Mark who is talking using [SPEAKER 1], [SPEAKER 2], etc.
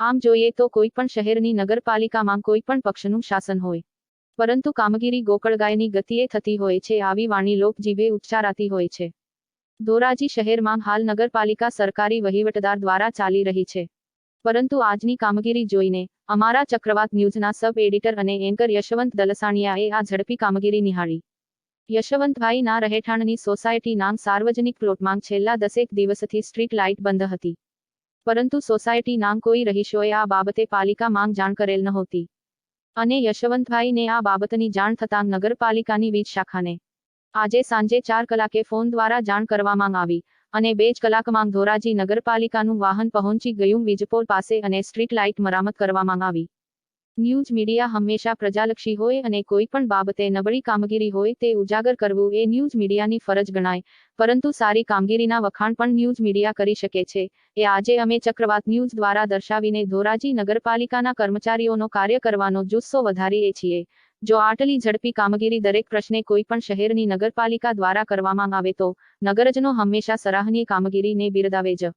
[SPEAKER 1] આમ જોઈએ તો કોઈ પણ શહેરની નગરપાલિકામાં કોઈ પણ પક્ષનું શાસન હોય, પરંતુ કામગીરી ગોકળગાયની ગતિએ થતી હોય છે, આવી વાણી લોકજીભે ઉચ્ચારાતી હોય છે. ધોરાજી શહેરમાં હાલ નગરપાલિકા સરકારી વહીવટદાર દ્વારા ચાલી રહી છે, પરંતુ આજની કામગીરી જોઈને અમારા ચક્રવાત ન્યૂઝના સબ એડિટર અને એન્કર યશવંત દલસાણિયાએ આ ઝડપી કામગીરી નિહાળી. યશવંતભાઈ ના રહેઠાણની સોસાયટીના સાર્વજનિક પ્લોટમાં છેલ્લા 10 દિવસથી સ્ટ્રીટ લાઇટ બંધ હતી, પરંતુ સોસાયટીના કોઈ રહીશોએ આ બાબતે પાલિકામાં જાણ કરેલ નહોતી, અને યશવંતભાઈને આ બાબતની જાણ થતાં નગરપાલિકાની વીજ શાખાને આજે સાંજે 4 કલાકે ફોન દ્વારા જાણ કરવામાં આવી, અને 2 જ કલાકમાં ધોરાજી નગરપાલિકાનું વાહન પહોંચી ગયું વીજપોલ પાસે અને સ્ટ્રીટ લાઇટ મરામત કરવામાં આવી. ન્યૂઝ મીડિયા હંમેશા પ્રજાલક્ષી હોય અને કોઈ પણ બાબતે નબળી કામગીરી હોય તે ઉજાગર કરવું એ ન્યૂઝ મીડિયાની ફરજ ગણાય, પરંતુ સારી કામગીરીના વખાણ પણ ન્યૂઝ મીડિયા કરી શકે છે, એ આજે અમે ચક્રવાત ન્યૂઝ દ્વારા દર્શાવીને ધોરાજી નગરપાલિકાના કર્મચારીઓનો કાર્ય કરવાનો જુસ્સો વધારીએ છીએ. જો આટલી ઝડપી કામગીરી દરેક પ્રશ્ને કોઈ પણ શહેરની નગરપાલિકા દ્વારા કરવામાં આવે તો નગરજનો હંમેશા સરાહનીય કામગીરીને બિરદાવે જ.